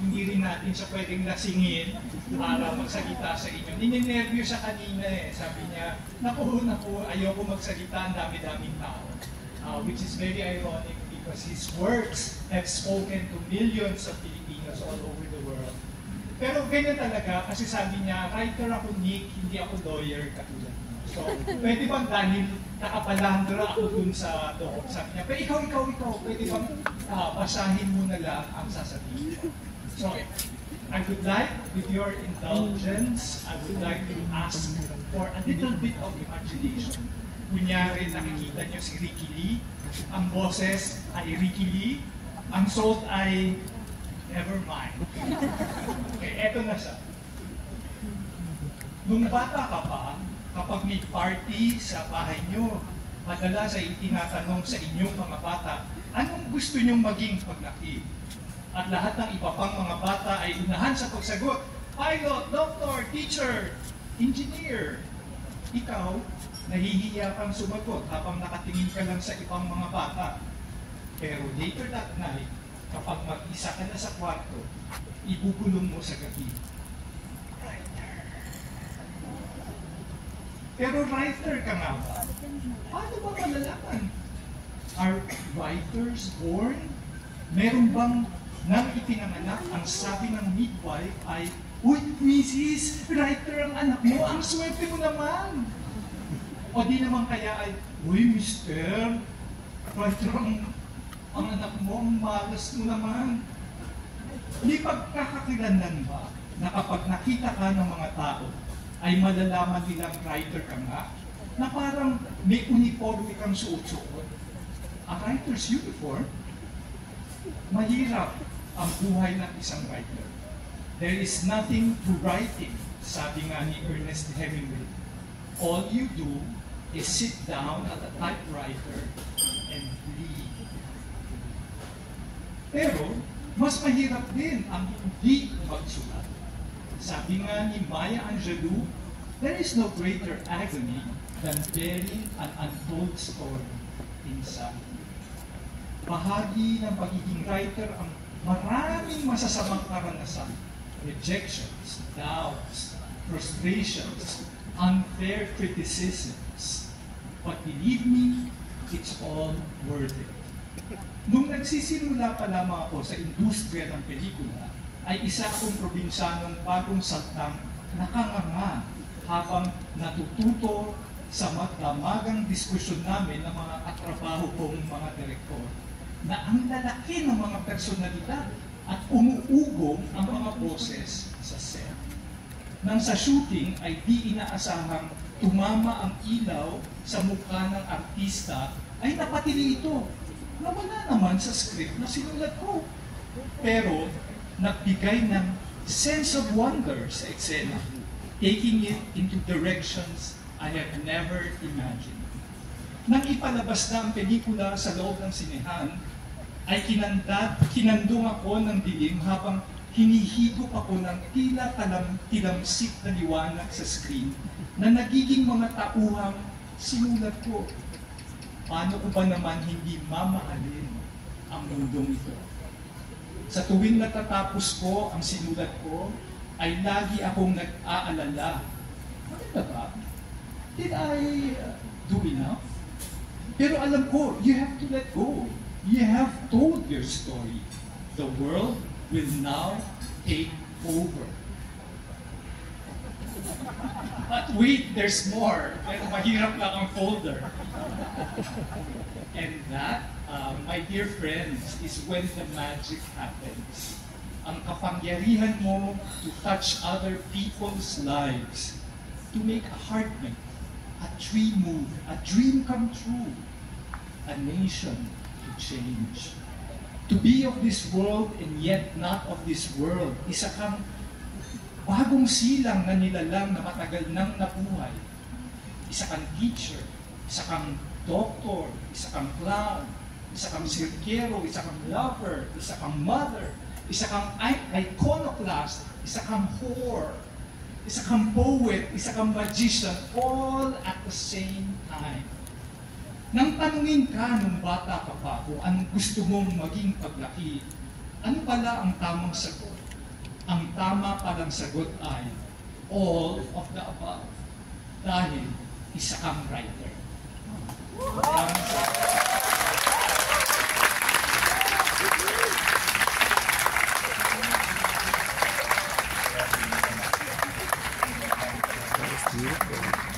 hindi rin natin siya pwedeng lasingin para magsalita sa inyo. Ninenervyo siya kanina eh. Sabi niya, naku, ayoko magsalita, ang dami-daming tao. Which is very ironic because his words have spoken to millions of Filipinos all over the world. Pero ganyan talaga, kasi sabi niya, writer ako, Nick, hindi ako lawyer katulad mo. So, pwede bang dahil nakapalandra ako dun sa doon, sabi niya, pero ikaw, pwede bang basahin mo na lang ang sasabihin. So, I would like, with your indulgence, I would like to ask for a little bit of imagination. Kunyari, nakikita niyo si Ricky Lee, ang boses ay Ricky Lee, ang suot ay never mind. Okay, eto na siya. Nung bata ka pa, kapag may party sa bahay niyo, madalas ay itinatanong sa inyong mga bata, anong gusto niyong maging paglaki? At lahat ng iba pang mga bata ay unahan sa pagsagot, pilot, doctor, teacher, engineer. Ikaw, nahihiya kang sumagot habang nakatingin ka lang sa ibang mga bata. Pero later that night, kapag mag-isa ka na sa kwarto, ibubulong mo sa gabi. Writer. Pero writer ka nga ba? Paano ba malalaman? Are writers born? Meron bang nang ipinanganak ang sabi ng midwife ay, uy, Mrs., writer ang anak mo, ang swerte mo naman. O di naman kaya ay, uy, Mr., writer ang anak mo, ang malas mo naman. Di pagkakakilanlan ba na kapag nakita ka ng mga tao, ay malalaman nilang writer ka nga, na parang may uniforme kang suot-suot. A writer's uniform, mahirap ang buhay ng isang writer. There is nothing to writing, sabi nga ni Ernest Hemingway. All you do is sit down at a typewriter and read. Pero, mas mahirap din ang hindi magsulat. Sabi nga ni Maya Angelou, there is no greater agony than bearing an untold story inside. Bahagi ng pagiging writer ang maraming masasamang karanasan, rejections, doubts, frustrations, unfair criticisms. But believe me, it's all worth it. Nung nagsisimula pa lamang ako sa industriya ng pelikula, ay isa akong probinsyanong bagong saltang nakanganga habang natututo sa magdamagang diskusyon namin ng mga katrabaho kong mga direktor na ang lalaki ng mga personalidad at umuugong ang mga boses sa set. Nang sa shooting ay di inaasahang tumama ang ilaw sa mukha ng artista, ay napatili ito na wala naman sa script na sinulat ko. Pero nagbigay ng sense of wonder sa eksena, taking it into directions I have never imagined. Nang ipalabas na ang pelikula sa loob ng sinehan, ay kinandong ako ng dilim habang hinihigop ako ng tila tilamsik na liwanag sa screen na nagiging mga tauhang sinulat ko. Paano ko ba naman hindi mamahalin ang mundong ito? Sa tuwing natatapos ko ang sinulat ko, ay lagi akong nag-aalala. Maganda ba? Did I do enough? Pero alam ko, you have to let go. You have told your story. The world will now take over. But wait, there's more. Pero mahirap lang ang folder. And that, my dear friends, is when the magic happens. Ang kapangyarihan mo to touch other people's lives, to make a heart melt, a tree move, a dream come true, a nation to change. To be of this world and yet not of this world, isa kang bagong silang na nilalang na matagal nang nabuhay. Isa kang teacher, isa kang doctor, isa kang clown, isa kang sirkero, isa kang lover, isa kang mother, isa kang iconoclast, isa kang whore, isa kang poet, isa kang magician, all at the same time. Nang tanungin ka nung bata ka pa kung anong gusto mong maging paglaki, ano pala ang tamang sagot? Ang tama palang sagot ay all of the above. Dahil isa kang writer. Maraming salamat. Beautiful.